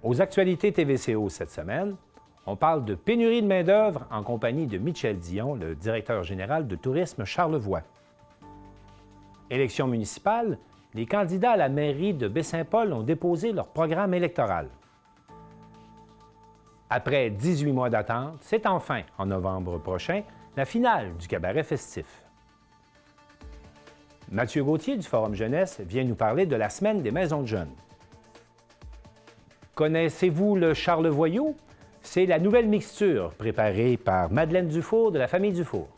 Aux actualités TVCO cette semaine, on parle de pénurie de main-d'œuvre en compagnie de Michel Dion, le directeur général de Tourisme Charlevoix. Élection municipale, les candidats à la mairie de Baie-Saint-Paul ont déposé leur programme électoral. Après 18 mois d'attente, c'est enfin, en novembre prochain, la finale du cabaret festif. Mathieu Gauthier du Forum Jeunesse vient nous parler de la semaine des maisons de jeunes. Connaissez-vous le Charlevoyau? C'est la nouvelle mixture préparée par Madeleine Dufour de la famille Dufour.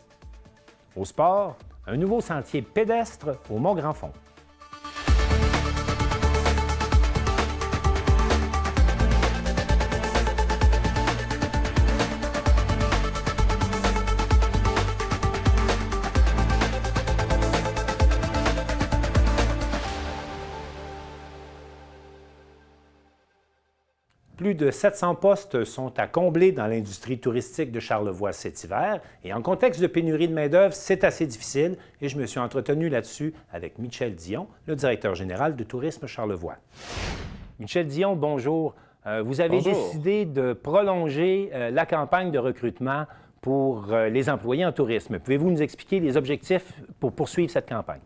Au sport, un nouveau sentier pédestre au Mont-Grand-Fond. Plus de 700 postes sont à combler dans l'industrie touristique de Charlevoix cet hiver. Et en contexte de pénurie de main-d'œuvre, c'est assez difficile. Et je me suis entretenu là-dessus avec Michel Dion, le directeur général de Tourisme Charlevoix. Michel Dion, bonjour. Vous avez décidé de prolonger la campagne de recrutement pour les employés en tourisme. Pouvez-vous nous expliquer les objectifs pour poursuivre cette campagne?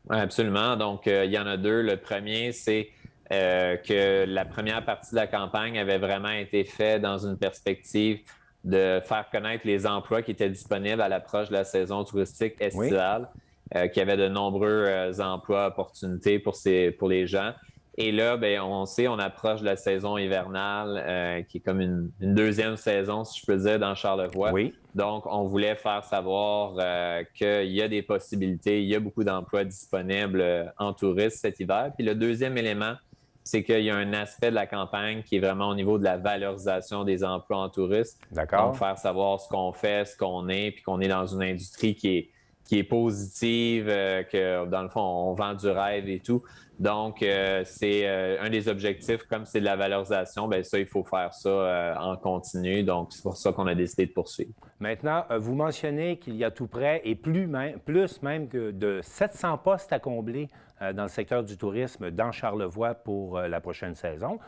Oui, absolument. Donc, il y en a deux. Le premier, c'est que la première partie de la campagne avait vraiment été faite dans une perspective de faire connaître les emplois qui étaient disponibles à l'approche de la saison touristique estivale, qu'il y avait de nombreux emplois, opportunités pour les gens. Et là, bien, on sait, on approche de la saison hivernale, qui est comme une deuxième saison, si je peux dire, dans Charlevoix. Oui. Donc, on voulait faire savoir qu'il y a des possibilités, il y a beaucoup d'emplois disponibles en tourisme cet hiver. Puis le deuxième élément, c'est qu'il y a un aspect de la campagne qui est vraiment au niveau de la valorisation des emplois en tourisme. D'accord. Donc, faire savoir ce qu'on fait, ce qu'on est, puis qu'on est dans une industrie qui est positive, que dans le fond, on vend du rêve et tout. Donc, c'est un des objectifs, comme c'est de la valorisation, bien ça, il faut faire ça en continu. Donc, c'est pour ça qu'on a décidé de poursuivre. Maintenant, vous mentionnez qu'il y a tout près et plus même que de 700 postes à combler dans le secteur du tourisme dans Charlevoix pour la prochaine saison.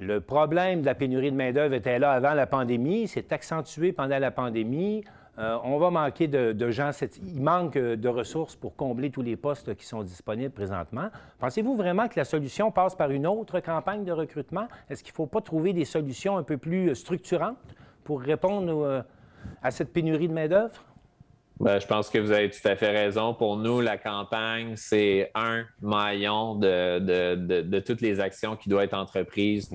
Le problème de la pénurie de main-d'œuvre était là avant la pandémie, s'est accentué pendant la pandémie. On va manquer de gens. Il manque de ressources pour combler tous les postes qui sont disponibles présentement. Pensez-vous vraiment que la solution passe par une autre campagne de recrutement? Est-ce qu'il ne faut pas trouver des solutions un peu plus structurantes pour répondre à cette pénurie de main-d'œuvre? Bien, je pense que vous avez tout à fait raison. Pour nous, la campagne, c'est un maillon de toutes les actions qui doivent être entreprises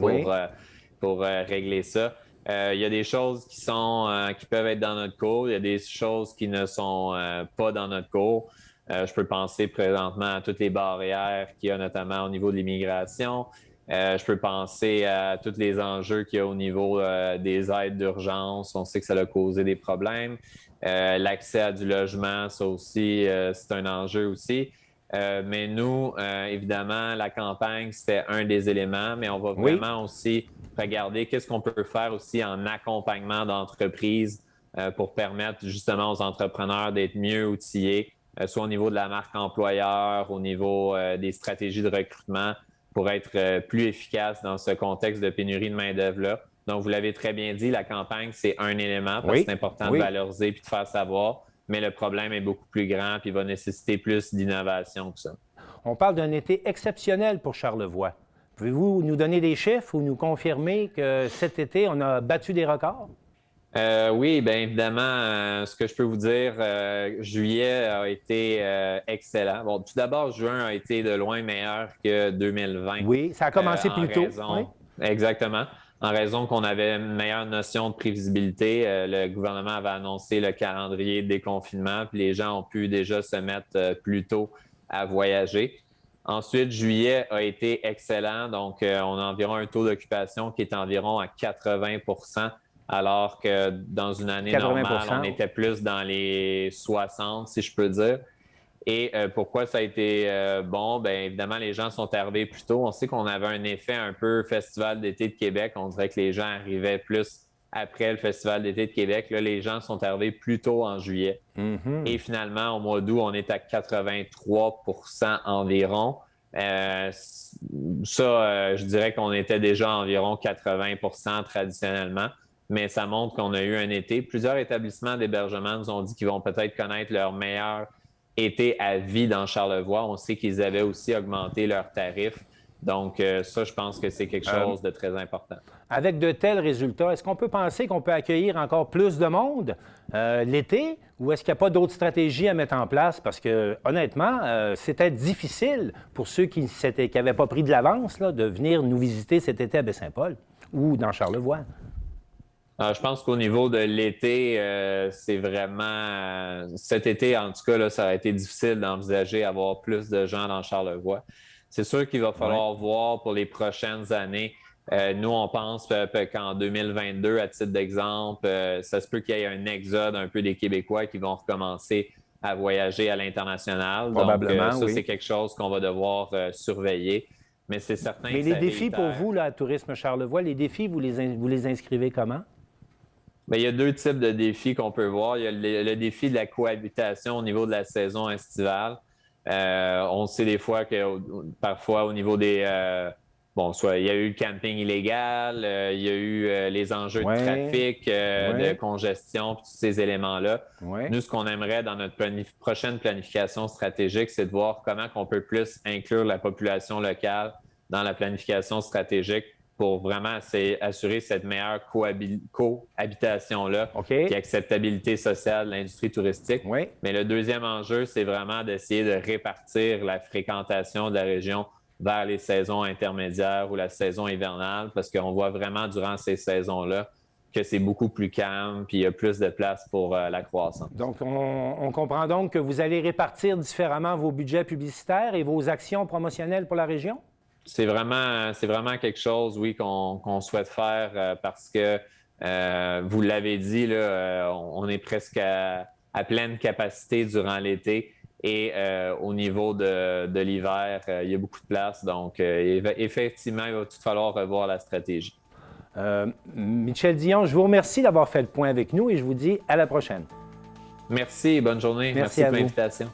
pour régler ça. Il y a des choses qui peuvent être dans notre cours. Il y a des choses qui ne sont pas dans notre cours. Je peux penser présentement à toutes les barrières qu'il y a notamment au niveau de l'immigration. Je peux penser à tous les enjeux qu'il y a au niveau des aides d'urgence. On sait que ça a causé des problèmes. L'accès à du logement, ça aussi, c'est un enjeu aussi. Mais nous, évidemment, la campagne, c'était un des éléments, mais on va vraiment aussi regarder qu'est-ce qu'on peut faire aussi en accompagnement d'entreprises pour permettre justement aux entrepreneurs d'être mieux outillés, soit au niveau de la marque employeur, au niveau des stratégies de recrutement, pour être plus efficaces dans ce contexte de pénurie de main-d'œuvre-là. Donc, vous l'avez très bien dit, la campagne, c'est un élément parce que c'est important de valoriser et de faire savoir, mais le problème est beaucoup plus grand et va nécessiter plus d'innovation que ça. On parle d'un été exceptionnel pour Charlevoix. Pouvez-vous nous donner des chiffres ou nous confirmer que cet été, on a battu des records? Oui, bien évidemment, ce que je peux vous dire, juillet a été excellent. Bon, tout d'abord, juin a été de loin meilleur que 2020. Oui, ça a commencé plus tôt. Exactement. En raison qu'on avait une meilleure notion de prévisibilité, le gouvernement avait annoncé le calendrier de déconfinement, puis les gens ont pu déjà se mettre plus tôt à voyager. Ensuite, juillet a été excellent. Donc, on a environ un taux d'occupation qui est environ à 80 %, alors que dans une année normale, on était plus dans les 60, si je peux dire. Et pourquoi ça a été bon? Bien, évidemment, les gens sont arrivés plus tôt. On sait qu'on avait un effet un peu Festival d'été de Québec. On dirait que les gens arrivaient plus après le Festival d'été de Québec. Là, les gens sont arrivés plus tôt en juillet. Et finalement, au mois d'août, on est à 83 % environ. Je dirais qu'on était déjà à environ 80% traditionnellement, mais ça montre qu'on a eu un été. Plusieurs établissements d'hébergement nous ont dit qu'ils vont peut-être connaître leur meilleur été à vie dans Charlevoix. On sait qu'ils avaient aussi augmenté leurs tarifs. Donc, ça, je pense que c'est quelque chose de très important. Avec de tels résultats, est-ce qu'on peut penser qu'on peut accueillir encore plus de monde l'été ou est-ce qu'il n'y a pas d'autres stratégies à mettre en place? Parce que, honnêtement, c'était difficile pour ceux qui n'avaient pas pris de l'avance là, de venir nous visiter cet été à Baie-Saint-Paul ou dans Charlevoix. Je pense qu'au niveau de l'été, c'est vraiment... cet été, en tout cas, là, ça a été difficile d'envisager avoir plus de gens dans Charlevoix. C'est sûr qu'il va falloir voir pour les prochaines années. Nous, on pense qu'en 2022, à titre d'exemple, ça se peut qu'il y ait un exode un peu des Québécois qui vont recommencer à voyager à l'international. Probablement, donc, ça, c'est quelque chose qu'on va devoir surveiller. Mais c'est certain Mais que les défis pour vous, là, à Tourisme Charlevoix, les défis, vous les inscrivez comment? Bien, il y a deux types de défis qu'on peut voir. Il y a le défi de la cohabitation au niveau de la saison estivale. On sait des fois que parfois au niveau des... soit il y a eu le camping illégal, il y a eu les enjeux de trafic, de congestion, tous ces éléments-là. Nous, ce qu'on aimerait dans notre prochaine planification stratégique, c'est de voir comment on peut plus inclure la population locale dans la planification stratégique pour vraiment assurer cette meilleure cohabitation-là, puis acceptabilité sociale de l'industrie touristique. Mais le deuxième enjeu, c'est vraiment d'essayer de répartir la fréquentation de la région vers les saisons intermédiaires ou la saison hivernale, parce qu'on voit vraiment durant ces saisons-là que c'est beaucoup plus calme, puis il y a plus de place pour la croissance. Donc, on comprend donc que vous allez répartir différemment vos budgets publicitaires et vos actions promotionnelles pour la région? C'est vraiment quelque chose, oui, qu'on souhaite faire parce que, vous l'avez dit, là, on est presque à pleine capacité durant l'été et au niveau de l'hiver, il y a beaucoup de place. Donc, effectivement, il va tout falloir revoir la stratégie. Michel Dion, je vous remercie d'avoir fait le point avec nous et je vous dis à la prochaine. Merci, bonne journée. Merci pour l'invitation.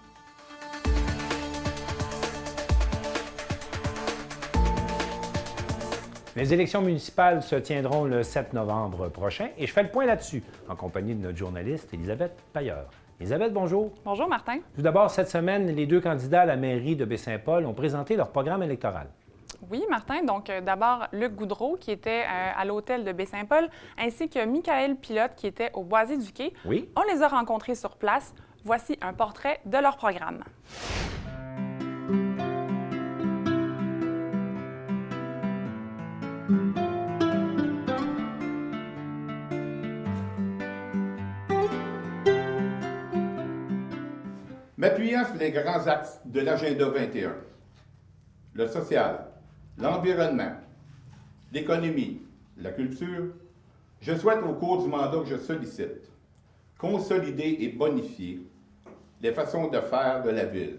Les élections municipales se tiendront le 7 novembre prochain et je fais le point là-dessus en compagnie de notre journaliste Élisabeth Pailleur. Élisabeth, bonjour. Bonjour, Martin. Tout d'abord, cette semaine, les deux candidats à la mairie de Baie-Saint-Paul ont présenté leur programme électoral. Oui, Martin. Donc, d'abord, Luc Goudreau, qui était à l'hôtel de Baie-Saint-Paul, ainsi que Michael Pilote, qui était au Boisé du Quai. Oui. On les a rencontrés sur place. Voici un portrait de leur programme. M'appuyant sur les grands axes de l'agenda 21, le social, l'environnement, l'économie, la culture, je souhaite au cours du mandat que je sollicite consolider et bonifier les façons de faire de la ville,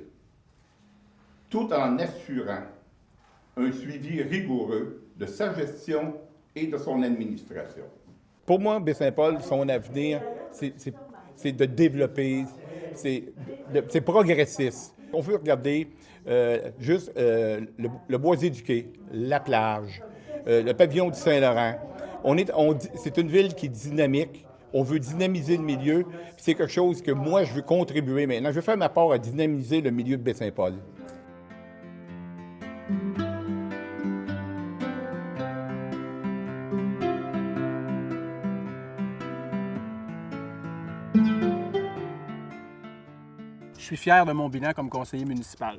tout en assurant un suivi rigoureux de sa gestion et de son administration. Pour moi, Baie-Saint-Paul, son avenir, c'est de développer, c'est progressiste. On veut regarder juste le Boisé du Quai, la plage, le pavillon du Saint-Laurent. C'est une ville qui est dynamique. On veut dynamiser le milieu. C'est quelque chose que moi, je veux contribuer maintenant. Je veux faire ma part à dynamiser le milieu de Baie-Saint-Paul. Je suis fier de mon bilan comme conseiller municipal,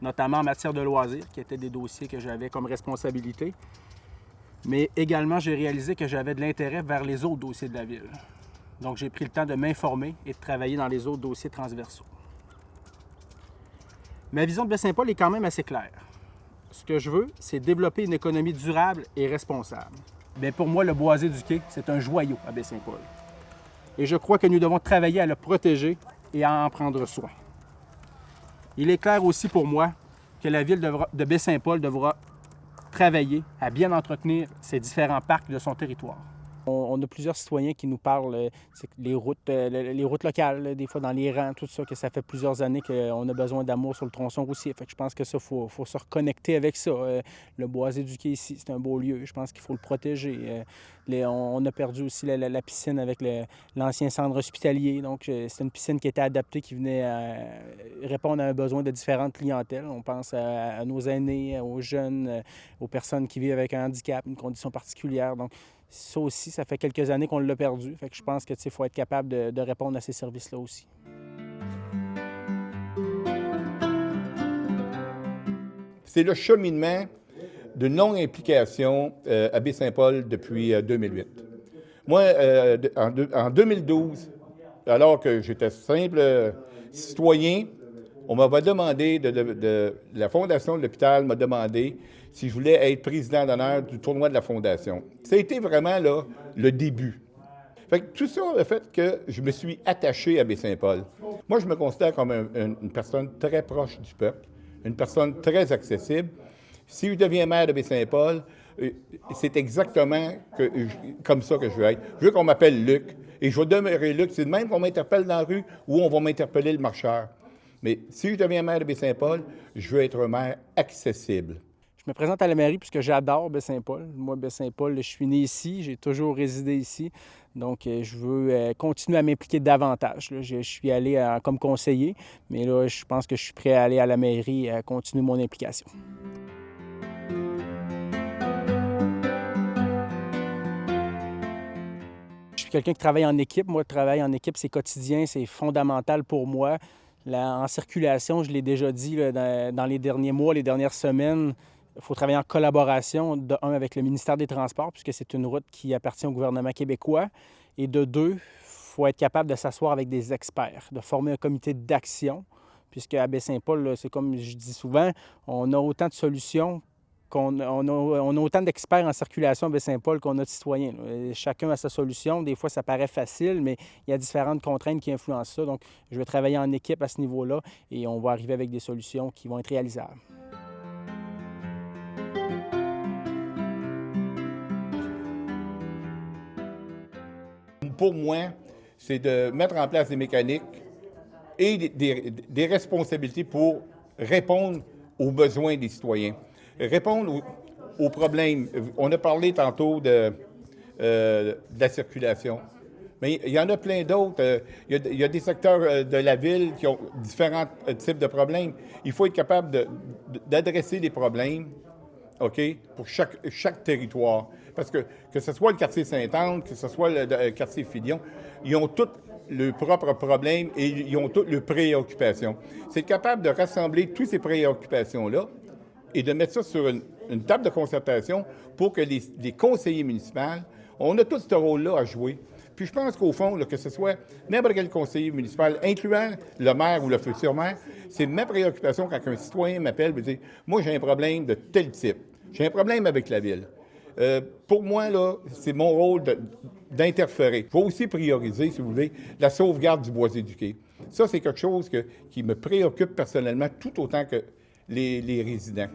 notamment en matière de loisirs, qui étaient des dossiers que j'avais comme responsabilité. Mais également, j'ai réalisé que j'avais de l'intérêt vers les autres dossiers de la ville. Donc, j'ai pris le temps de m'informer et de travailler dans les autres dossiers transversaux. Ma vision de Baie-Saint-Paul est quand même assez claire. Ce que je veux, c'est développer une économie durable et responsable. Bien, pour moi, le Boisé du Quai, c'est un joyau à Baie-Saint-Paul. Et je crois que nous devons travailler à le protéger et à en prendre soin. Il est clair aussi pour moi que la ville de Baie-Saint-Paul devra travailler à bien entretenir ses différents parcs de son territoire. On a plusieurs citoyens qui nous parlent les routes locales, là, des fois dans les rangs, tout ça, que ça fait plusieurs années qu'on a besoin d'amour sur le tronçon routier. Fait que je pense que ça, faut se reconnecter avec ça. Le boisé du quai ici, c'est un beau lieu. Je pense qu'il faut le protéger. On a perdu aussi la piscine avec l'ancien centre hospitalier. Donc, c'est une piscine qui était adaptée, qui venait répondre à un besoin de différentes clientèles. On pense à nos aînés, aux jeunes, aux personnes qui vivent avec un handicap, une condition particulière. Donc, ça aussi, ça fait quelques années qu'on l'a perdu. Fait que je pense qu'il faut être capable de répondre à ces services-là aussi. C'est le cheminement de non-implication à Baie-Saint-Paul depuis 2008. Moi, en 2012, alors que j'étais simple citoyen, on m'avait demandé, la Fondation de l'hôpital m'a demandé si je voulais être président d'honneur du tournoi de la Fondation. Ça a été vraiment là, le début. Fait que tout ça a fait que je me suis attaché à Baie-Saint-Paul. Moi, je me considère comme une personne très proche du peuple, une personne très accessible. Si je deviens maire de Baie-Saint-Paul, c'est exactement comme ça que je veux être. Je veux qu'on m'appelle Luc, et je vais demeurer Luc. C'est de même qu'on m'interpelle dans la rue ou on va m'interpeller le marcheur. Mais si je deviens maire de Baie-Saint-Paul, je veux être un maire accessible. Je me présente à la mairie puisque j'adore Baie-Saint-Paul. Moi, Baie-Saint-Paul, je suis né ici, j'ai toujours résidé ici. Donc, je veux continuer à m'impliquer davantage. Là. Je suis allé comme conseiller, mais là, je pense que je suis prêt à aller à la mairie et à continuer mon implication. Je suis quelqu'un qui travaille en équipe. Moi, le travail en équipe, c'est quotidien, c'est fondamental pour moi. En circulation, je l'ai déjà dit là, dans les derniers mois, les dernières semaines, il faut travailler en collaboration, de un, avec le ministère des Transports, puisque c'est une route qui appartient au gouvernement québécois, et de deux, il faut être capable de s'asseoir avec des experts, de former un comité d'action, puisque à Baie-Saint-Paul, c'est comme je dis souvent, on a autant de solutions on a autant d'experts en circulation à Baie-Saint-Paul qu'on a de citoyens. Là. Chacun a sa solution. Des fois, ça paraît facile, mais il y a différentes contraintes qui influencent ça. Donc, je vais travailler en équipe à ce niveau-là et on va arriver avec des solutions qui vont être réalisables. Pour moi, c'est de mettre en place des mécaniques et des responsabilités pour répondre aux besoins des citoyens. Répondre aux problèmes. On a parlé tantôt de la circulation, mais il y en a plein d'autres. Il y a des secteurs de la ville qui ont différents types de problèmes. Il faut être capable d'adresser les problèmes, OK, pour chaque territoire. Parce que ce soit le quartier Sainte-Anne, que ce soit le quartier Filion, ils ont tous leurs propres problèmes et ils ont toutes leurs préoccupations. C'est capable de rassembler toutes ces préoccupations-là et de mettre ça sur une table de concertation pour que les conseillers municipaux, on a tout ce rôle-là à jouer. Puis je pense qu'au fond, là, que ce soit n'importe quel conseiller municipal, incluant le maire ou le futur maire, c'est ma préoccupation quand un citoyen m'appelle et dit « Moi, j'ai un problème de tel type. J'ai un problème avec la ville. » Pour moi, là, c'est mon rôle d'interférer. Il faut aussi prioriser, si vous voulez, la sauvegarde du boisé du quai. Ça, c'est quelque chose qui me préoccupe personnellement tout autant que les résidents.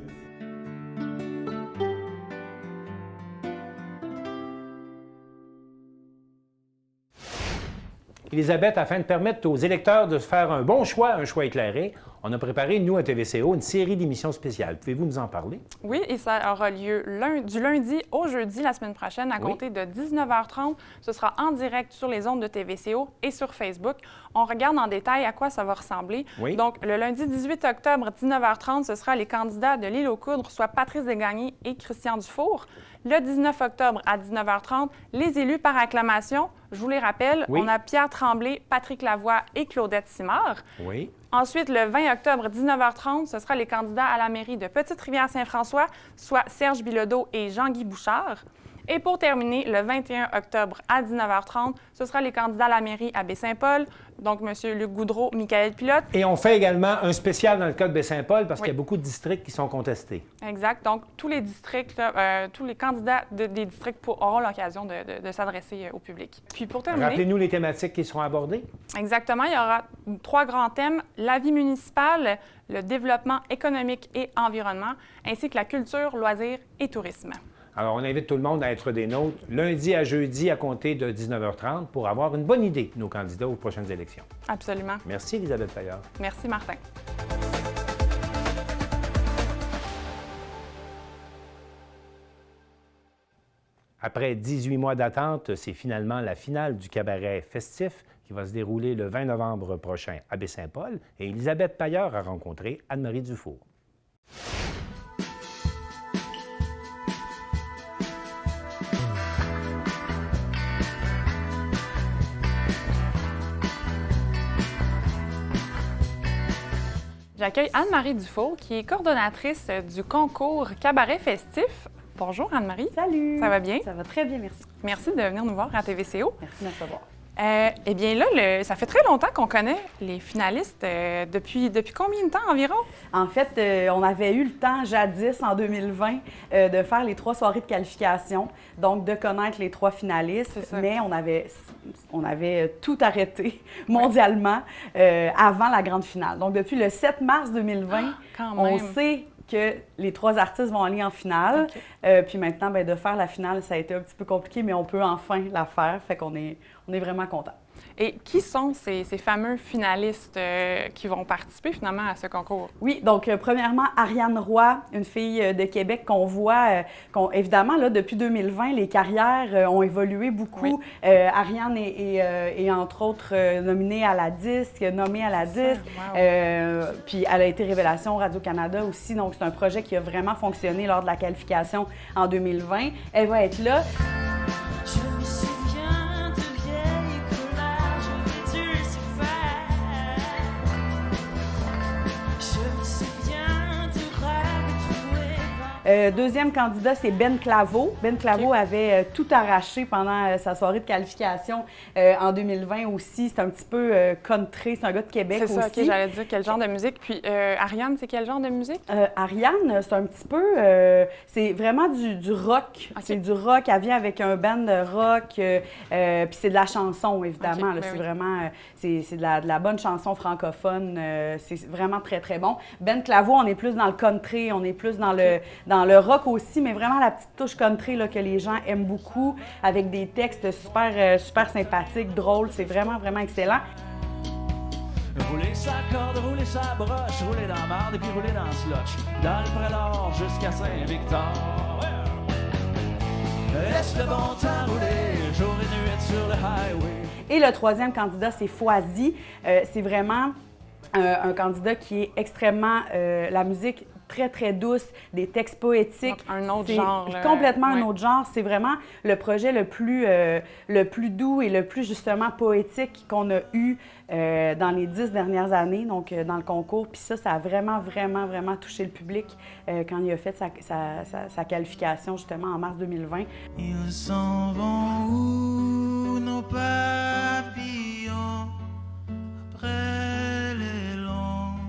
Élisabeth, afin de permettre aux électeurs de faire un bon choix, un choix éclairé, on a préparé, nous, à TVCO, une série d'émissions spéciales. Pouvez-vous nous en parler? Oui, et ça aura lieu du lundi au jeudi la semaine prochaine à compter de 19h30. Ce sera en direct sur les ondes de TVCO et sur Facebook. On regarde en détail à quoi ça va ressembler. Oui. Donc, le lundi 18 octobre, 19h30, ce sera les candidats de l'Île aux Coudres, soit Patrice Desgagnés et Christian Dufour. Le 19 octobre à 19h30, les élus par acclamation. Je vous les rappelle, on a Pierre Tremblay, Patrick Lavoie et Claudette Simard. Oui. Ensuite, le 20 octobre, 19h30, ce sera les candidats à la mairie de Petite-Rivière-Saint-François, soit Serge Bilodeau et Jean-Guy Bouchard. Et pour terminer, le 21 octobre à 19h30, ce sera les candidats à la mairie à Baie-Saint-Paul, donc M. Luc Goudreau, Michael Pilote. Et on fait également un spécial dans le cas de Baie-Saint-Paul parce qu'il y a beaucoup de districts qui sont contestés. Exact. Donc, tous les districts, là, tous les candidats des districts auront l'occasion de s'adresser au public. Puis pour terminer... Rappelez-nous les thématiques qui seront abordées. Exactement. Il y aura 3 grands thèmes, la vie municipale, le développement économique et environnement, ainsi que la culture, loisirs et tourisme. Alors, on invite tout le monde à être des nôtres lundi à jeudi à compter de 19h30 pour avoir une bonne idée de nos candidats aux prochaines élections. Absolument. Merci, Elisabeth Paillard. Merci, Martin. Après 18 mois d'attente, c'est finalement la finale du cabaret festif qui va se dérouler le 20 novembre prochain à Baie-Saint-Paul. Et Elisabeth Paillard a rencontré Anne-Marie Dufour. J'accueille Anne-Marie Dufour, qui est coordonnatrice du concours Cabaret Festif. Bonjour Anne-Marie. Salut! Ça va bien? Ça va très bien, merci. Merci de venir nous voir à TVCO. Merci de me recevoir. Eh bien là, ça fait très longtemps qu'on connaît les finalistes. Depuis combien de temps environ? En fait, on avait eu le temps jadis, en 2020, de faire les 3 soirées de qualification, donc de connaître les 3 finalistes, mais on avait tout arrêté mondialement avant la grande finale. Donc depuis le 7 mars 2020, on sait que les 3 artistes vont aller en finale. Okay. Puis maintenant, de faire la finale, ça a été un petit peu compliqué, mais on peut enfin la faire. Fait qu'on est vraiment contents. Et qui sont ces fameux finalistes qui vont participer finalement à ce concours? Oui, donc premièrement, Ariane Roy, une fille de Québec qu'on voit, évidemment, là, depuis 2020, les carrières ont évolué beaucoup. Oui. Ariane est entre autres nommée à la disque, nommée à la disque. Wow. Puis elle a été révélation Radio-Canada aussi, donc c'est un projet qui a vraiment fonctionné lors de la qualification en 2020. Elle va être là. Deuxième candidat, c'est Ben Claveau. Ben Claveau avait tout arraché pendant sa soirée de qualification en 2020 aussi. C'est un petit peu country, c'est un gars de Québec aussi. C'est ça, OK, j'allais dire quel genre de musique. Puis Ariane, c'est quel genre de musique? Ariane, c'est un petit peu... c'est vraiment du rock. Okay. C'est du rock. Elle vient avec un band de rock. Puis c'est de la chanson, évidemment. Okay, c'est vraiment... c'est de la bonne chanson francophone. C'est vraiment très, très bon. Ben Claveau, on est plus dans le country, on est plus dans le rock aussi, mais vraiment la petite touche country là, que les gens aiment beaucoup, avec des textes super sympathiques, drôles. C'est vraiment, vraiment excellent. Rouler sa corde, rouler sa broche, rouler dans la marde et puis rouler dans le slotch. Dans le Pré-Nord jusqu'à Saint-Victor. Laisse le bon temps rouler, jour et nuit sur le highway. Et le troisième candidat, c'est Foisy. C'est vraiment un candidat qui est extrêmement... la musique très, très douce, des textes poétiques. Donc, un autre genre. Complètement un autre genre. C'est vraiment le projet le plus doux et le plus, justement, poétique qu'on a eu dans les 10 dernières années, donc dans le concours. Puis ça a vraiment, vraiment, vraiment touché le public quand il a fait sa qualification, justement, en mars 2020. Ils s'en vont où, nos papillons, après les longues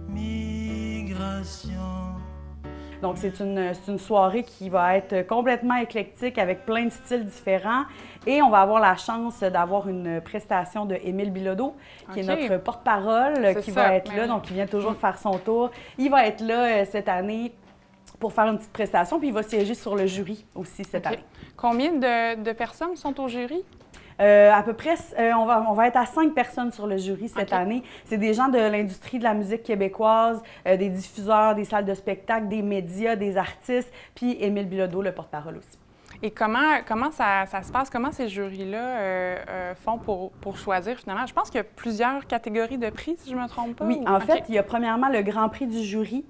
migrations. Donc, c'est une soirée qui va être complètement éclectique avec plein de styles différents. Et on va avoir la chance d'avoir une prestation de Émile Bilodeau, qui est notre porte-parole, qui va être là. Donc, il vient toujours faire son tour. Il va être là cette année pour faire une petite prestation. Puis, il va siéger sur le jury aussi cette année. Combien de personnes sont au jury? À peu près, on va être à 5 personnes sur le jury cette année. C'est des gens de l'industrie de la musique québécoise, des diffuseurs, des salles de spectacle, des médias, des artistes, puis Émile Bilodeau, le porte-parole aussi. Et comment ça se passe? Comment ces jurys-là font pour choisir finalement? Je pense qu'il y a plusieurs catégories de prix, si je ne me trompe pas. Oui, en fait, il y a premièrement le Grand Prix du jury,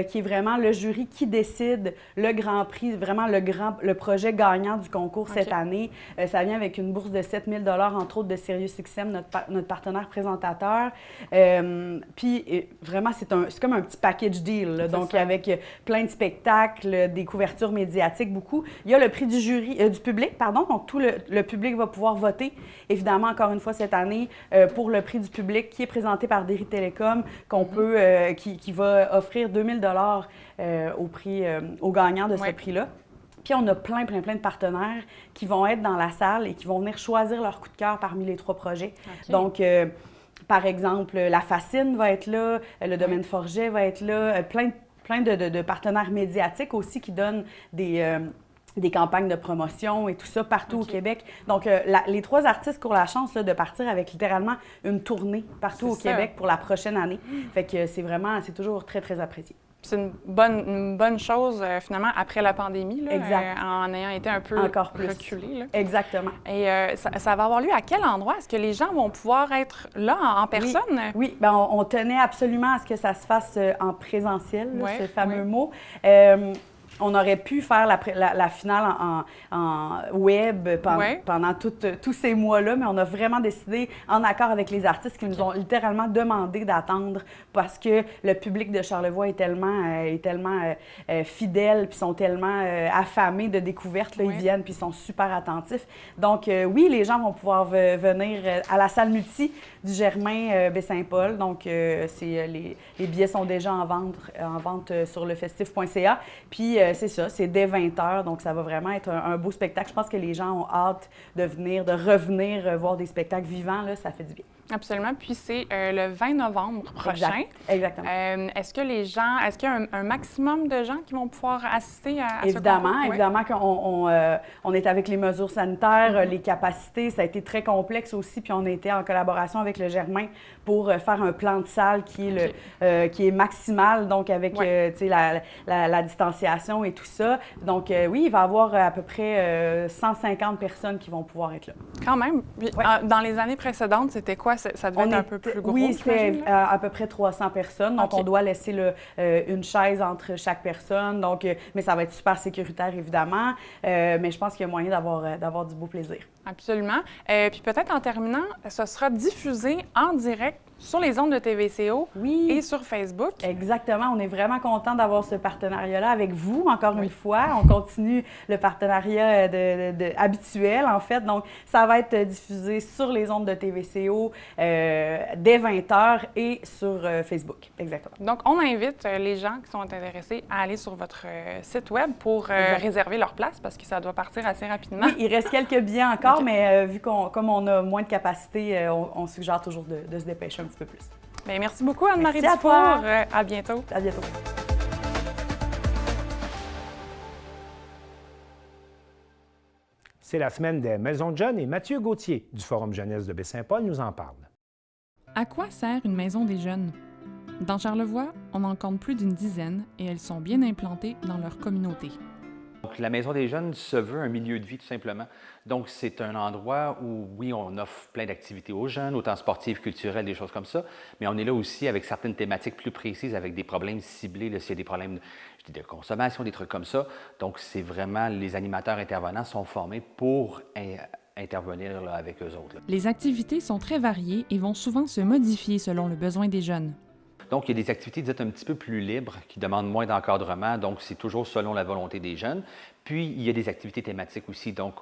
qui est vraiment le jury qui décide le Grand Prix, vraiment le projet gagnant du concours cette année. Ça vient avec une bourse de 7 000 $, entre autres de SiriusXM, notre partenaire présentateur. Puis vraiment, c'est comme un petit package deal, là, donc avec plein de spectacles, des couvertures médiatiques, beaucoup. Il y a le prix du public, donc tout le public va pouvoir voter, évidemment, encore une fois cette année, pour le prix du public qui est présenté par Derry Télécom, qui va offrir 2 000 $ au gagnant de ce prix-là. Puis on a plein de partenaires qui vont être dans la salle et qui vont venir choisir leur coup de cœur parmi les 3 projets. Okay. Donc, par exemple, La Fascine va être là, le Domaine Forget va être là, plein de partenaires médiatiques aussi qui donnent des campagnes de promotion et tout ça partout au Québec. Donc, les 3 artistes courent la chance là, de partir avec littéralement une tournée partout au Québec pour la prochaine année. Fait que c'est toujours très, très apprécié. C'est une bonne chose, finalement, après la pandémie, là, en ayant été un peu encore plus reculé. Là. Exactement. Et ça va avoir lieu à quel endroit? Est-ce que les gens vont pouvoir être là en personne? Oui. Ben, on tenait absolument à ce que ça se fasse en présentiel, là, ce fameux mot. On aurait pu faire la finale en web pendant tous ces mois-là, mais on a vraiment décidé, en accord avec les artistes qui nous ont littéralement demandé d'attendre parce que le public de Charlevoix est tellement fidèle, puis sont tellement affamés de découvertes. Là, ils viennent, puis ils sont super attentifs. Donc, oui, les gens vont pouvoir venir à la salle multi du Germain Baie-Saint-Paul. Donc, les billets sont déjà en vente sur lefestif.ca. Puis, c'est ça, c'est dès 20h, donc ça va vraiment être un beau spectacle. Je pense que les gens ont hâte de revenir voir des spectacles vivants, là, ça fait du bien. Absolument. Puis c'est le 20 novembre prochain. Exactement. Est-ce qu'il y a un maximum de gens qui vont pouvoir assister à ce concours? Oui. Évidemment qu'on est avec les mesures sanitaires, les capacités, ça a été très complexe aussi, puis on a été en collaboration avec le Germain pour faire un plan de salle qui est maximal, donc avec la distanciation et tout ça. Donc oui, il va y avoir à peu près 150 personnes qui vont pouvoir être là. Quand même. Dans les années précédentes, c'était quoi? Ça devait être un peu plus gros, oui, c'était à peu près 300 personnes. Donc, on doit laisser une chaise entre chaque personne. Donc, mais ça va être super sécuritaire, évidemment. Mais je pense qu'il y a moyen d'avoir du beau plaisir. Absolument. Puis peut-être en terminant, ce sera diffusé en direct sur les ondes de TVCO et sur Facebook. Exactement. On est vraiment content d'avoir ce partenariat-là avec vous, encore une fois. On continue le partenariat habituel, en fait. Donc, ça va être diffusé sur les ondes de TVCO dès 20h et sur Facebook. Exactement. Donc, on invite les gens qui sont intéressés à aller sur votre site web pour réserver leur place parce que ça doit partir assez rapidement. Oui, il reste quelques billets encore, mais vu comme on a moins de capacité, on suggère toujours de se dépêcher un petit peu plus. Bien, merci beaucoup, Anne-Marie Merci Dufour. à toi. À bientôt. À bientôt. C'est la semaine des Maisons de jeunes et Mathieu Gauthier du Forum jeunesse de Baie-Saint-Paul nous en parle. À quoi sert une maison des jeunes? Dans Charlevoix, on en compte plus d'une dizaine et elles sont bien implantées dans leur communauté. Donc, la Maison des jeunes se veut un milieu de vie, tout simplement. Donc, c'est un endroit où, oui, on offre plein d'activités aux jeunes, autant sportives, culturelles, des choses comme ça, mais on est là aussi avec certaines thématiques plus précises, avec des problèmes ciblés, s'il y a des problèmes de consommation, des trucs comme ça. Donc, c'est vraiment, les animateurs intervenants sont formés pour intervenir là, avec eux autres. Là. Les activités sont très variées et vont souvent se modifier selon le besoin des jeunes. Donc, il y a des activités dites un petit peu plus libres qui demandent moins d'encadrement, donc c'est toujours selon la volonté des jeunes. Puis, il y a des activités thématiques aussi, donc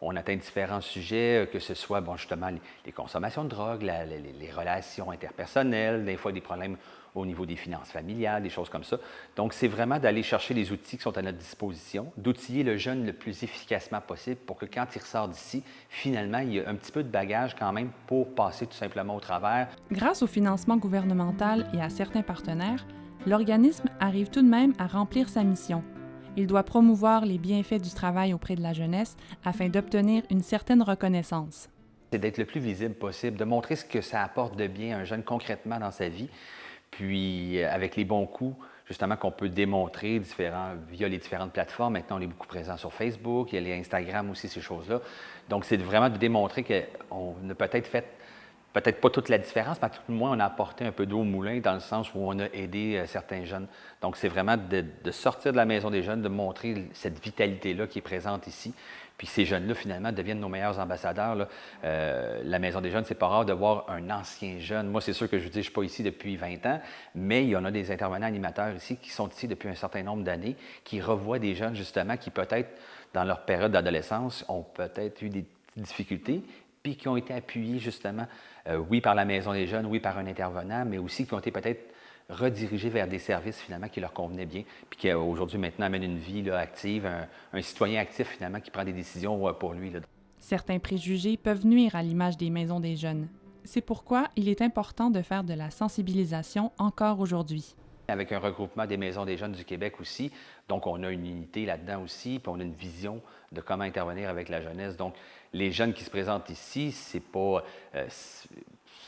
on atteint différents sujets, que ce soit, bon, justement, les consommations de drogue, les relations interpersonnelles, des fois des problèmes au niveau des finances familiales, des choses comme ça. Donc, c'est vraiment d'aller chercher les outils qui sont à notre disposition, d'outiller le jeune le plus efficacement possible pour que quand il ressort d'ici, finalement, il y a un petit peu de bagage quand même pour passer tout simplement au travers. Grâce au financement gouvernemental et à certains partenaires, l'organisme arrive tout de même à remplir sa mission. Il doit promouvoir les bienfaits du travail auprès de la jeunesse afin d'obtenir une certaine reconnaissance. C'est d'être le plus visible possible, de montrer ce que ça apporte de bien à un jeune concrètement dans sa vie. Puis, avec les bons coups, justement, qu'on peut démontrer via les différentes plateformes. Maintenant, on est beaucoup présent sur Facebook, il y a les Instagram aussi, ces choses-là. Donc, c'est vraiment de démontrer qu'on a peut-être fait, peut-être pas toute la différence, mais à tout le moins, on a apporté un peu d'eau au moulin dans le sens où on a aidé certains jeunes. Donc, c'est vraiment de sortir de la Maison des jeunes, de montrer cette vitalité-là qui est présente ici. Puis ces jeunes-là, finalement, deviennent nos meilleurs ambassadeurs. Là. La Maison des jeunes, c'est pas rare de voir un ancien jeune. Moi, c'est sûr que je vous dis, je ne suis pas ici depuis 20 ans, mais il y en a des intervenants animateurs ici qui sont ici depuis un certain nombre d'années, qui revoient des jeunes, justement, qui peut-être, dans leur période d'adolescence, ont peut-être eu des difficultés, puis qui ont été appuyés, justement, oui, par la Maison des jeunes, oui, par un intervenant, mais aussi qui ont été peut-être redirigés vers des services, finalement, qui leur convenaient bien, puis qui, aujourd'hui, maintenant, amènent une vie là, active, un citoyen actif, finalement, qui prend des décisions pour lui. Là. Certains préjugés peuvent nuire à l'image des maisons des jeunes. C'est pourquoi il est important de faire de la sensibilisation encore aujourd'hui. avec un regroupement des maisons des jeunes du Québec aussi. Donc, on a une unité là-dedans aussi, puis on a une vision de comment intervenir avec la jeunesse. Donc, les jeunes qui se présentent ici, c'est pas...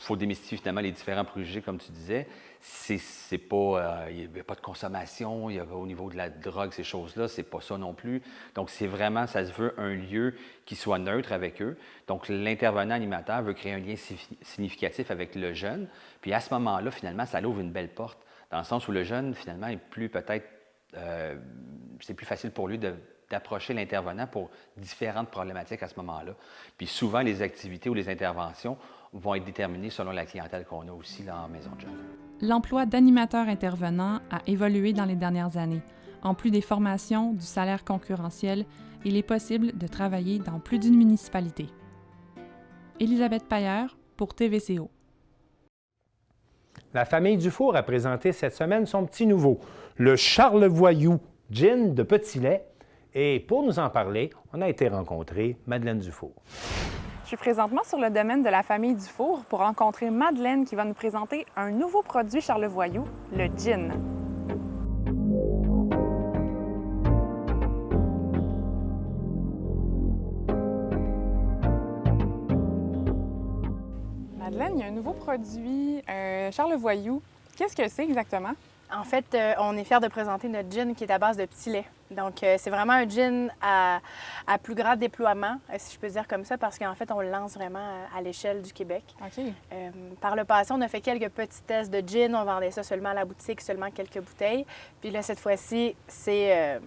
faut démystifier finalement les différents préjugés, comme tu disais. C'est pas... il n'y a pas de consommation, il y a, au niveau de la drogue, ces choses-là, c'est pas ça non plus. Donc, c'est vraiment, ça se veut un lieu qui soit neutre avec eux. Donc, l'intervenant animateur veut créer un lien significatif avec le jeune. Puis, à ce moment-là, finalement, ça l'ouvre une belle porte, dans le sens où le jeune, finalement, est plus peut-être... c'est plus facile pour lui d'approcher l'intervenant pour différentes problématiques à ce moment-là. Puis souvent, les activités ou les interventions vont être déterminées selon la clientèle qu'on a aussi là, en maison de jeunes. L'emploi d'animateurs intervenants a évolué dans les dernières années. En plus des formations, du salaire concurrentiel, il est possible de travailler dans plus d'une municipalité. Élisabeth Pailleur pour TVCO. La famille Dufour a présenté cette semaine son petit nouveau, le Charlevoyou Gin de Petit Lait. Et pour nous en parler, on a été rencontrer Madeleine Dufour. Je suis présentement sur le domaine de la famille Dufour pour rencontrer Madeleine qui va nous présenter un nouveau produit Charlevoyou, le gin. Madeleine, il y a un nouveau produit Charlevoyou. Qu'est-ce que c'est exactement? En fait, on est fiers de présenter notre gin qui est à base de petit lait. Donc, c'est vraiment un gin à plus grand déploiement, si je peux dire comme ça, parce qu'en fait, on le lance vraiment à l'échelle du Québec. OK. Par le passé, on a fait quelques petits tests de gin. On vendait ça seulement à la boutique, seulement quelques bouteilles. Puis là, cette fois-ci, c'est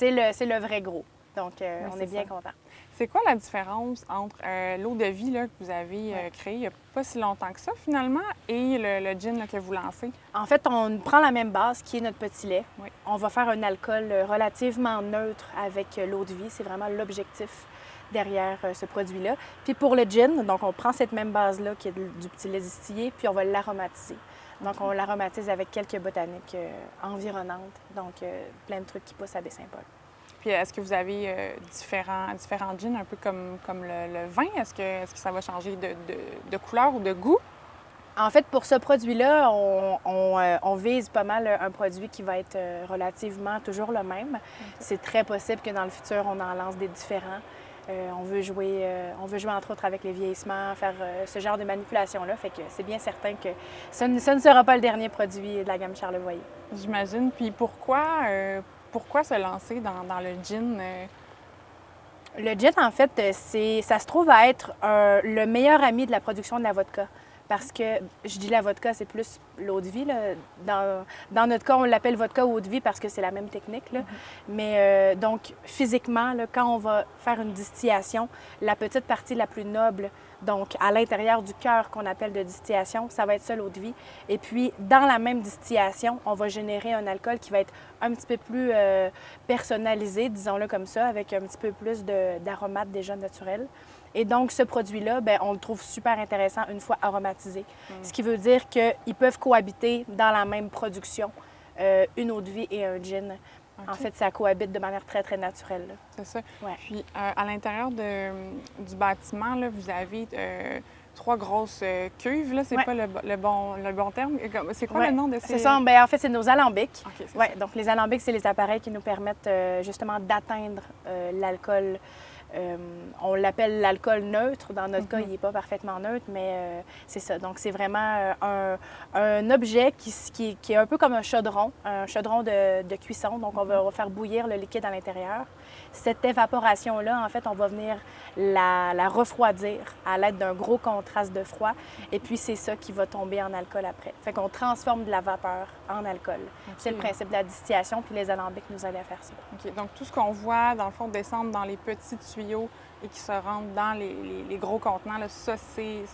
le vrai gros. Donc, on est bien contents. C'est quoi la différence entre l'eau de vie là, que vous avez créée il n'y a pas si longtemps que ça, finalement, et le gin là, que vous lancez? En fait, on prend la même base qui est notre petit lait. Oui. On va faire un alcool relativement neutre avec l'eau de vie. C'est vraiment l'objectif derrière ce produit-là. Puis pour le gin, donc on prend cette même base-là qui est du petit lait distillé, puis on va l'aromatiser. Donc, on l'aromatise avec quelques botaniques environnantes, donc plein de trucs qui poussent à Baie-Saint-Paul. Puis est-ce que vous avez différents gins, un peu comme le vin? Est-ce que ça va changer de couleur ou de goût? En fait, pour ce produit-là, on vise pas mal un produit qui va être relativement toujours le même. Okay. C'est très possible que dans le futur, on en lance des différents. On veut jouer entre autres avec les vieillissements, faire ce genre de manipulation-là. Fait que c'est bien certain que ça ne sera pas le dernier produit de la gamme Charlevoyeux. J'imagine. Puis pourquoi se lancer dans le gin? Le gin, en fait, ça se trouve à être le meilleur ami de la production de la vodka. Parce que, je dis la vodka, c'est plus l'eau de vie. Là. Dans notre cas, on l'appelle vodka ou eau de vie parce que c'est la même technique. Là. Mais donc, physiquement, là, quand on va faire une distillation, la petite partie la plus noble, donc à l'intérieur du cœur qu'on appelle de distillation, ça va être ça l'eau de vie. Et puis, dans la même distillation, on va générer un alcool qui va être un petit peu plus personnalisé, disons-le comme ça, avec un petit peu plus d'aromates déjà naturels. Et donc, ce produit-là, bien, on le trouve super intéressant une fois aromatisé. Ce qui veut dire qu'ils peuvent cohabiter dans la même production, une eau de vie et un gin. Okay. En fait, ça cohabite de manière très, très naturelle. C'est ça. Ouais. Puis, à l'intérieur du bâtiment, là, vous avez 3 grosses cuves. Là, c'est pas le bon terme. C'est quoi le nom de ces... C'est ça. Bien, en fait, c'est nos alambics. Okay, donc, les alambics, c'est les appareils qui nous permettent justement d'atteindre l'alcool. On l'appelle l'alcool neutre. Dans notre cas, il n'est pas parfaitement neutre, mais c'est ça. Donc, c'est vraiment un objet qui est un peu comme un chaudron de cuisson. Donc, on va faire bouillir le liquide à l'intérieur. Cette évaporation-là, en fait, on va venir la refroidir à l'aide d'un gros contraste de froid. Et puis, c'est ça qui va tomber en alcool après. Fait qu'on transforme de la vapeur en alcool. Okay. C'est le principe de la distillation, puis les alambics nous aident à faire ça. OK. Donc, tout ce qu'on voit, dans le fond, descendre dans les petits tuyaux et qui se rendent dans les gros contenants, là, ça, c'est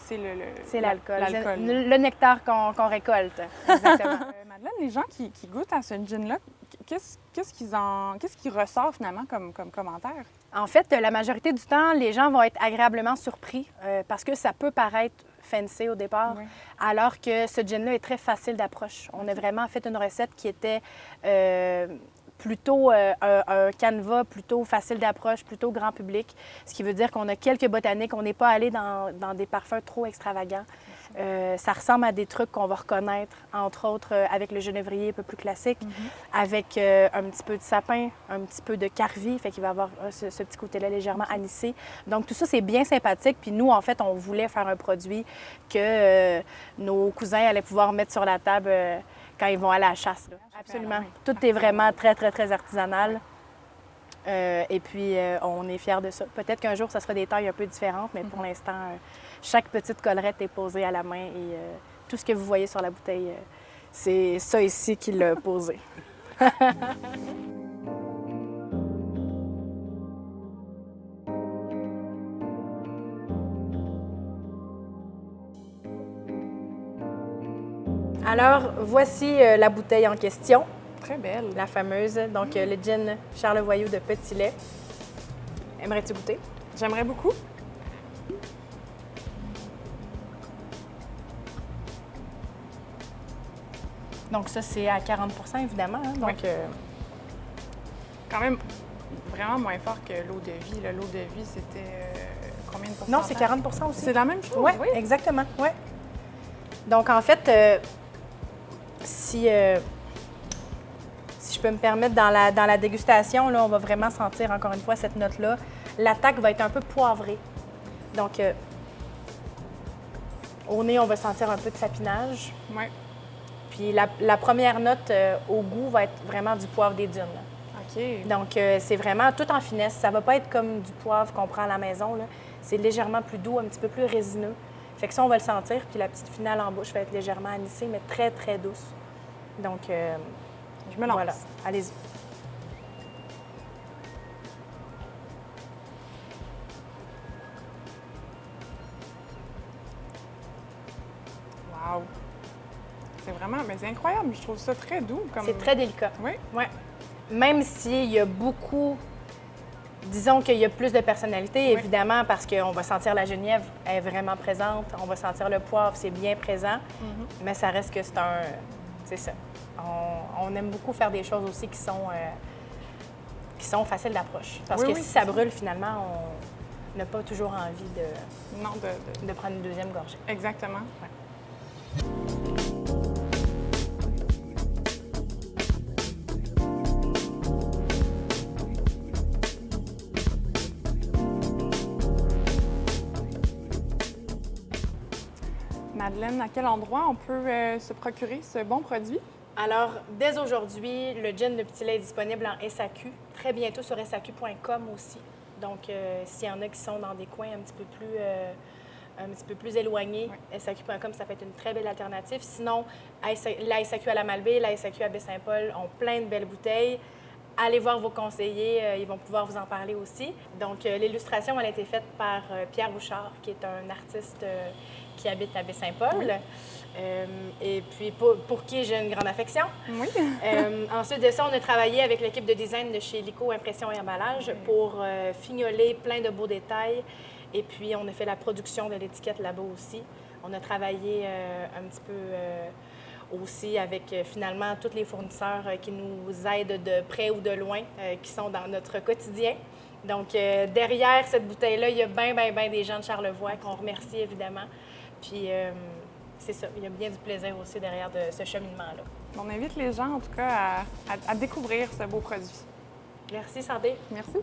l'alcool. L'alcool. Le nectar qu'on récolte. Exactement. Madeleine, les gens qui goûtent à ce gin-là, qu'est-ce qui ressort finalement comme commentaire? En fait, la majorité du temps, les gens vont être agréablement surpris parce que ça peut paraître fancy au départ, alors que ce gin-là est très facile d'approche. On a vraiment fait une recette qui était plutôt un canevas plutôt facile d'approche, plutôt grand public, ce qui veut dire qu'on a quelques botaniques, on n'est pas allé dans des parfums trop extravagants. Ça ressemble à des trucs qu'on va reconnaître, entre autres avec le genévrier un peu plus classique, avec un petit peu de sapin, un petit peu de carvi, fait qu'il va avoir ce petit côté-là légèrement anisé. Donc tout ça, c'est bien sympathique. Puis nous, en fait, on voulait faire un produit que nos cousins allaient pouvoir mettre sur la table quand ils vont aller à la chasse. Là. Absolument. Tout est vraiment très, très, très artisanal. Et puis, on est fiers de ça. Peut-être qu'un jour, ça sera des tailles un peu différentes, mais pour l'instant, chaque petite collerette est posée à la main et tout ce que vous voyez sur la bouteille, c'est ça ici qui l'a posé. Alors, voici la bouteille en question. Très belle. La fameuse, donc le gin Charlevoyaux de Petit Lait. Aimerais-tu goûter? J'aimerais beaucoup. Donc ça, c'est à 40 évidemment. Hein? Donc, Quand même vraiment moins fort que l'eau de vie. L'eau de vie, c'était combien de pourcentage? non, c'est 40 aussi. C'est la même chose? Ouais, oui, exactement. Ouais. Donc, en fait, si je peux me permettre, dans la dégustation, là, on va vraiment sentir, encore une fois, cette note-là. L'attaque va être un peu poivrée. Donc, au nez, on va sentir un peu de sapinage. Oui. Puis la première note au goût va être vraiment du poivre des dunes. Là. OK. Donc, c'est vraiment tout en finesse. Ça va pas être comme du poivre qu'on prend à la maison. Là. C'est légèrement plus doux, un petit peu plus résineux. Fait que ça, on va le sentir. Puis la petite finale en bouche va être légèrement anisée, mais très, très douce. Donc, je me lance. Voilà. Allez-y. Wow. C'est vraiment, mais c'est incroyable. Je trouve ça très doux. Comme... C'est très délicat. Oui. Ouais. Même s'il y a beaucoup, disons qu'il y a plus de personnalité, évidemment, parce qu'on va sentir la genièvre est vraiment présente, on va sentir le poivre, c'est bien présent, mais ça reste que c'est ça. On aime beaucoup faire des choses aussi qui sont faciles d'approche. Parce que si ça brûle, finalement, on n'a pas toujours envie de prendre une deuxième gorgée. Exactement. Ouais. Madeleine, à quel endroit on peut se procurer ce bon produit? Alors, dès aujourd'hui, le gin de Petit Lait est disponible en SAQ, très bientôt sur SAQ.com aussi. Donc, s'il y en a qui sont dans des coins un petit peu plus éloignés, SAQ.com, ça peut être une très belle alternative. Sinon, la SAQ à la Malbaie, la SAQ à Baie-Saint-Paul ont plein de belles bouteilles. Allez voir vos conseillers, ils vont pouvoir vous en parler aussi. Donc, l'illustration, elle a été faite par Pierre Bouchard, qui est un artiste qui habite à Baie-Saint-Paul. Et puis, pour qui j'ai une grande affection. Oui. Ensuite de ça, on a travaillé avec l'équipe de design de chez Lico Impression et Emballage pour fignoler plein de beaux détails. Et puis, on a fait la production de l'étiquette là-bas aussi. On a travaillé un petit peu aussi avec finalement tous les fournisseurs qui nous aident de près ou de loin, qui sont dans notre quotidien. Donc, derrière cette bouteille-là, il y a bien des gens de Charlevoix qu'on remercie évidemment. Puis, c'est ça, il y a bien du plaisir aussi derrière de ce cheminement-là. On invite les gens, en tout cas, à découvrir ce beau produit. Merci, Sandé. Merci.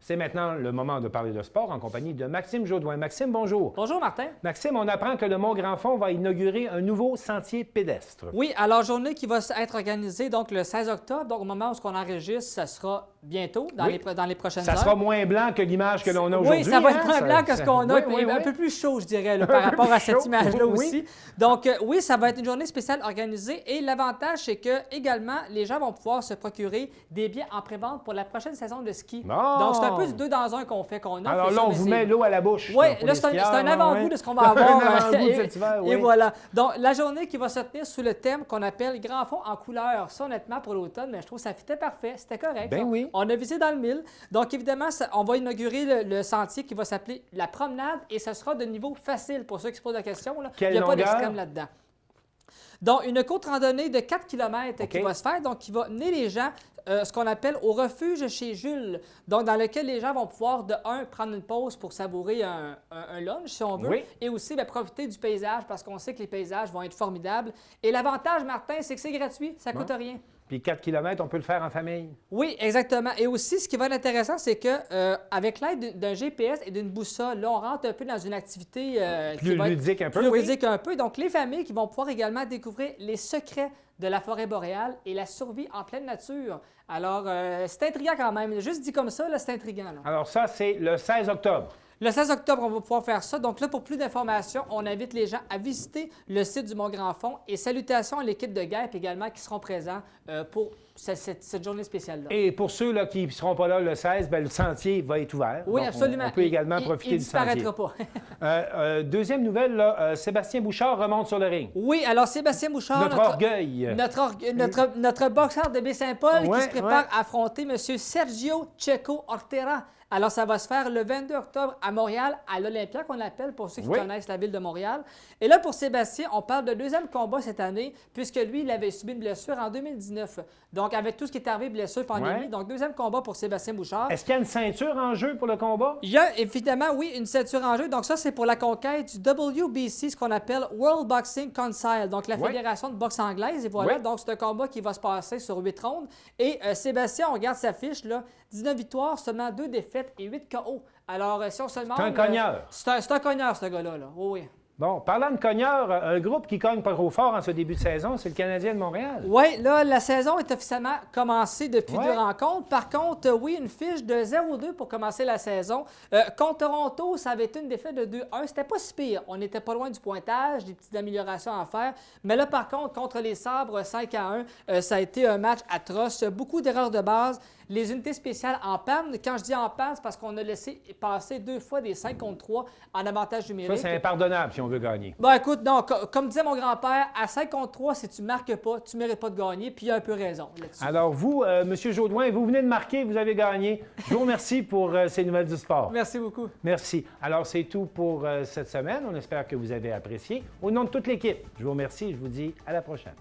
C'est maintenant le moment de parler de sport en compagnie de Maxime Jodoin. Maxime, bonjour. Bonjour, Martin. Maxime, on apprend que le Mont-Grand-Fond va inaugurer un nouveau sentier pédestre. Oui, alors journée qui va être organisée donc le 16 octobre. Donc, au moment où on enregistre, ça sera bientôt, dans les prochaines heures. Ça sera moins blanc que l'image que l'on a aujourd'hui. Oui, ça va être moins blanc que ce qu'on a, puis un peu plus chaud, je dirais, là, par rapport à cette image-là aussi. Donc, oui, ça va être une journée spéciale organisée. Et l'avantage, c'est que également, les gens vont pouvoir se procurer des billets en pré-vente pour la prochaine saison de ski. Bon. Donc, c'est un peu du 2 dans 1 qu'on fait, qu'on offre. Alors là, on vous met l'eau à la bouche. Oui, là, c'est un avant-goût de ce qu'on va avoir. Un avant-goût de cet hiver, oui. Et voilà. Donc, la journée qui va se tenir sous le thème qu'on appelle Grand Fond en couleur. Ça, honnêtement, pour l'automne, mais je trouve que ça fitait parfait. C'était correct. Ben oui. On a visé dans le mille. Donc, évidemment, on va inaugurer le sentier qui va s'appeler la promenade et ce sera de niveau facile pour ceux qui se posent la question. Là. Quelle Il n'y a pas longueur? d'extrême là-dedans. Donc, une courte randonnée de 4 km qui va se faire, donc qui va mener les gens ce qu'on appelle au refuge chez Jules, donc dans lequel les gens vont pouvoir, de un, prendre une pause pour savourer un lunch, si on veut, et aussi profiter du paysage, parce qu'on sait que les paysages vont être formidables. Et l'avantage, Martin, c'est que c'est gratuit, ça ne coûte rien. Puis 4 km, on peut le faire en famille. Oui, exactement. Et aussi, ce qui va être intéressant, c'est que avec l'aide d'un GPS et d'une boussole, là, on rentre un peu dans une activité plus ludique un peu. Plus ludique un peu. Donc, les familles qui vont pouvoir également découvrir les secrets de la forêt boréale et la survie en pleine nature. Alors, c'est intriguant quand même. Juste dit comme ça, là, c'est intriguant. Là. Alors ça, c'est le 16 octobre. Le 16 octobre, on va pouvoir faire ça. Donc là, pour plus d'informations, on invite les gens à visiter le site du Mont-Grand-Fond. Et salutations à l'équipe de GAEP également qui seront présents pour cette journée spéciale-là. Et pour ceux là, qui ne seront pas là le 16, bien, le sentier va être ouvert. Oui, donc, absolument. On peut également profiter du sentier. Il ne disparaîtra pas. Deuxième nouvelle, là, Sébastien Bouchard remonte sur le ring. Oui, alors Sébastien Bouchard... Notre orgueil. Notre boxeur de Baie-Saint-Paul qui se prépare à affronter M. Sergio Checo Ortega. Alors, ça va se faire le 22 octobre à Montréal, à l'Olympia, qu'on appelle, pour ceux qui connaissent la ville de Montréal. Et là, pour Sébastien, on parle de deuxième combat cette année, puisque lui, il avait subi une blessure en 2019. Donc, avec tout ce qui est arrivé, blessure, pandémie, donc deuxième combat pour Sébastien Bouchard. Est-ce qu'il y a une ceinture en jeu pour le combat? Il y a évidemment, oui, une ceinture en jeu. Donc, ça, c'est pour la conquête du WBC, ce qu'on appelle World Boxing Council, donc la Fédération de boxe anglaise. Et voilà, donc c'est un combat qui va se passer sur 8 rondes. Et Sébastien, on regarde sa fiche, là, 19 victoires, seulement 2 défaites et 8 KO. Alors, si on se demande... C'est un cogneur. C'est un cogneur, ce gars-là. Là. Oui. Bon, parlant de cogneur, un groupe qui cogne pas trop fort en ce début de saison, c'est le Canadien de Montréal. Oui, là, la saison est officiellement commencée depuis 2 rencontres. Par contre, oui, une fiche de 0-2 pour commencer la saison. Contre Toronto, ça avait été une défaite de 2-1. C'était pas si pire. On n'était pas loin du pointage, des petites améliorations à faire. Mais là, par contre, contre les Sabres, 5-1, ça a été un match atroce. Beaucoup d'erreurs de base. Les unités spéciales en panne. Quand je dis en panne, c'est parce qu'on a laissé passer 2 fois des 5 contre 3 en avantage numérique. Ça, c'est impardonnable si on veut gagner. Ben écoute, non, comme disait mon grand-père, à 5 contre 3, si tu ne marques pas, tu ne mérites pas de gagner, puis il a un peu raison là-dessus. Alors vous, M. Jaudoin, vous venez de marquer, vous avez gagné. Je vous remercie pour ces nouvelles du sport. Merci beaucoup. Merci. Alors c'est tout pour cette semaine. On espère que vous avez apprécié. Au nom de toute l'équipe, je vous remercie et je vous dis à la prochaine.